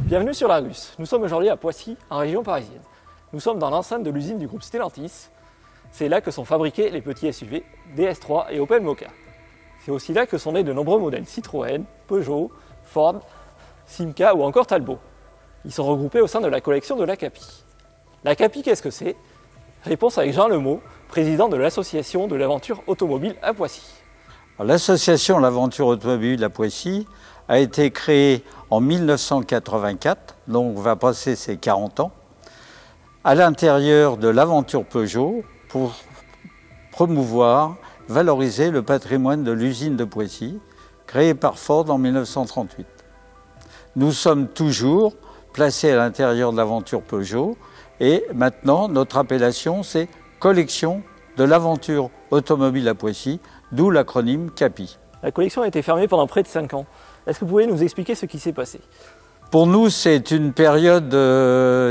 Bienvenue sur la Russe. Nous sommes aujourd'hui à Poissy, en région parisienne. Nous sommes dans l'enceinte de l'usine du groupe Stellantis. C'est là que sont fabriqués les petits SUV DS3 et Opel Mokka. C'est aussi là que sont nés de nombreux modèles Citroën, Peugeot, Ford, Simca ou encore Talbot. Ils sont regroupés au sein de la collection de l'ACAPI. L'ACAPI, qu'est-ce que c'est? Réponse avec Jean Lemot, président de l'association de l'aventure automobile à Poissy. L'association L'Aventure Automobile à Poissy a été créée en 1984, donc on va passer ses 40 ans, à l'intérieur de l'aventure Peugeot pour promouvoir, valoriser le patrimoine de l'usine de Poissy, créée par Ford en 1938. Nous sommes toujours placés à l'intérieur de l'aventure Peugeot et maintenant notre appellation c'est Collection de l'aventure automobile à Poissy, d'où l'acronyme CAPI. La collection a été fermée pendant près de 5 ans. Est-ce que vous pouvez nous expliquer ce qui s'est passé? Pour nous, c'est une période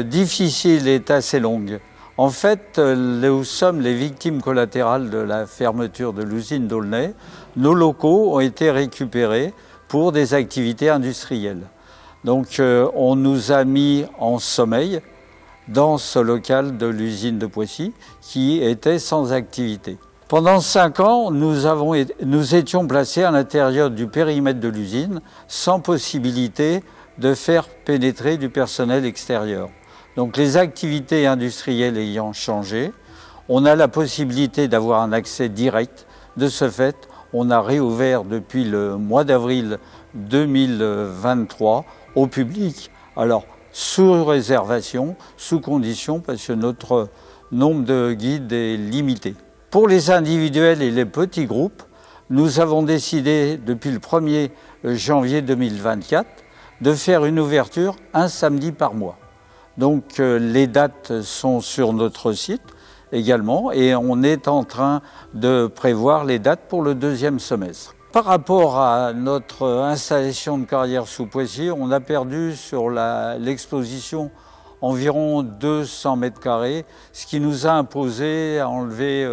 difficile et assez longue. En fait, nous sommes les victimes collatérales de la fermeture de l'usine d'Aulnay. Nos locaux ont été récupérés pour des activités industrielles. Donc, on nous a mis en sommeil dans ce local de l'usine de Poissy qui était sans activité. Pendant 5 ans, nous étions placés à l'intérieur du périmètre de l'usine sans possibilité de faire pénétrer du personnel extérieur. Donc les activités industrielles ayant changé, on a la possibilité d'avoir un accès direct. De ce fait, on a réouvert depuis le mois d'avril 2023 au public. Alors, sous réservation, sous condition, parce que notre nombre de guides est limité. Pour les individuels et les petits groupes, nous avons décidé depuis le 1er janvier 2024 de faire une ouverture un samedi par mois. Donc les dates sont sur notre site également et on est en train de prévoir les dates pour le 2e semestre. Par rapport à notre installation de carrière sous Poissy, on a perdu sur l'exposition environ 200 mètres carrés, ce qui nous a imposé à enlever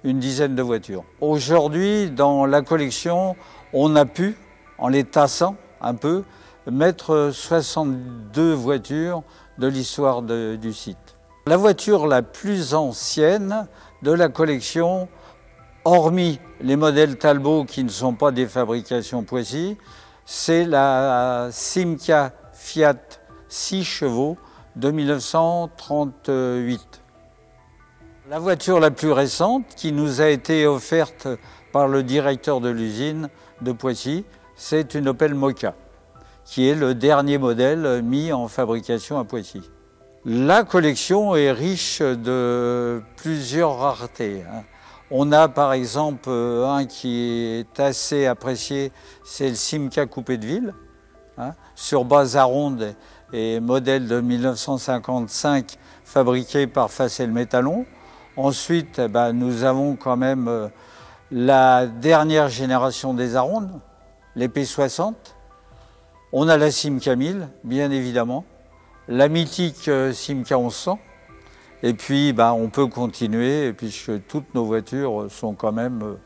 une dizaine de voitures. Aujourd'hui, dans la collection, on a pu, en les tassant un peu, mettre 62 voitures de l'histoire du site. La voiture la plus ancienne de la collection, hormis les modèles Talbot qui ne sont pas des fabrications Poissy, c'est la Simca Fiat 6 chevaux de 1938. La voiture la plus récente qui nous a été offerte par le directeur de l'usine de Poissy, c'est une Opel Mokka, qui est le dernier modèle mis en fabrication à Poissy. La collection est riche de plusieurs raretés. On a par exemple un qui est assez apprécié, c'est le Simca coupé de ville, sur base à ronde et modèle de 1955 fabriqué par Facel Métallon. Ensuite, nous avons quand même la dernière génération des Arondes, les P60. On a la Simca 1000, bien évidemment, la mythique Simca 1100. Et puis, on peut continuer, puisque toutes nos voitures sont quand même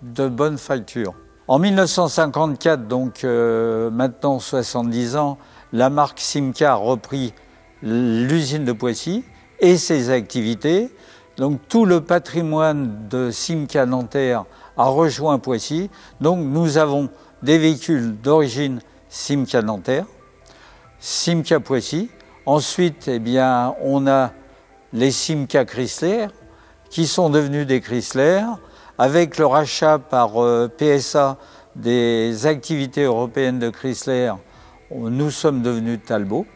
de bonne facture. En 1954, donc maintenant 70 ans, la marque Simca a repris l'usine de Poissy et ses activités. Donc tout le patrimoine de Simca Nanterre a rejoint Poissy. Donc nous avons des véhicules d'origine Simca Nanterre, Simca Poissy. Ensuite, on a les Simca Chrysler qui sont devenus des Chrysler. Avec le rachat par PSA des activités européennes de Chrysler, nous sommes devenus Talbot.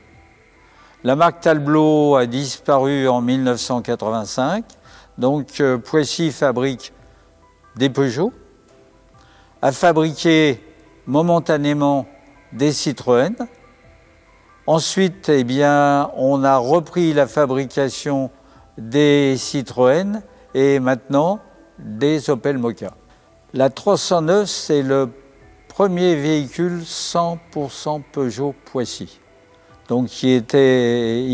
La marque Talbot a disparu en 1985. Donc Poissy fabrique des Peugeot, a fabriqué momentanément des Citroën. Ensuite, on a repris la fabrication des Citroën et maintenant des Opel Mokka. La 309, c'est le premier véhicule 100% Peugeot Poissy, donc qui était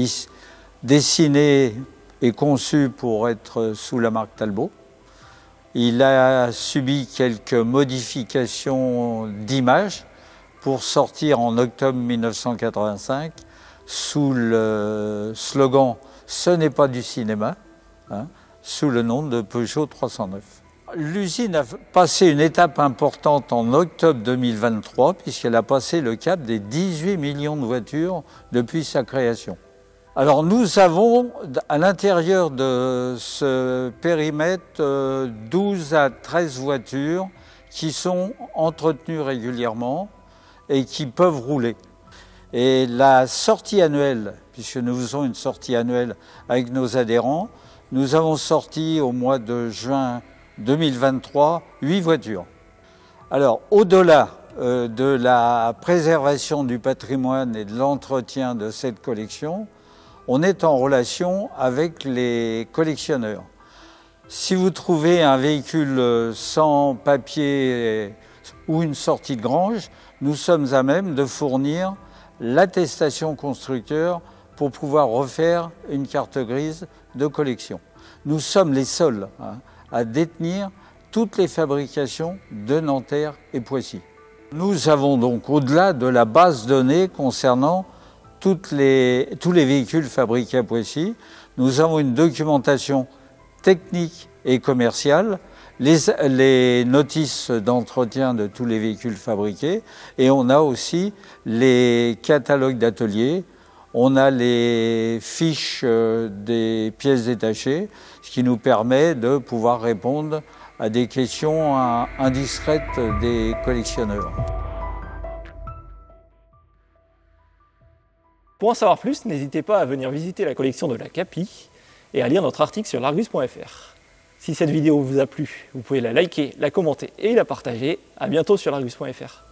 dessiné et conçu pour être sous la marque Talbot. Il a subi quelques modifications d'image pour sortir en octobre 1985 sous le slogan « Ce n'est pas du cinéma », sous le nom de Peugeot 309. L'usine a passé une étape importante en octobre 2023 puisqu'elle a passé le cap des 18 millions de voitures depuis sa création. Alors nous avons à l'intérieur de ce périmètre 12 à 13 voitures qui sont entretenues régulièrement et qui peuvent rouler. Et la sortie annuelle, puisque nous faisons une sortie annuelle avec nos adhérents, nous avons sorti au mois de juin 2023 8 voitures. Alors au-delà de la préservation du patrimoine et de l'entretien de cette collection, on est en relation avec les collectionneurs. Si vous trouvez un véhicule sans papier ou une sortie de grange, nous sommes à même de fournir l'attestation constructeur pour pouvoir refaire une carte grise de collection. Nous sommes les seuls à détenir toutes les fabrications de Nanterre et Poissy. Nous avons donc, au-delà de la base de données concernant tous les véhicules fabriqués à Poissy, nous avons une documentation technique et commerciale, les notices d'entretien de tous les véhicules fabriqués, et on a aussi les catalogues d'ateliers, on a les fiches des pièces détachées, ce qui nous permet de pouvoir répondre à des questions indiscrètes des collectionneurs. Pour en savoir plus, n'hésitez pas à venir visiter la collection de la CAPI et à lire notre article sur l'Argus.fr. Si cette vidéo vous a plu, vous pouvez la liker, la commenter et la partager. À bientôt sur l'Argus.fr.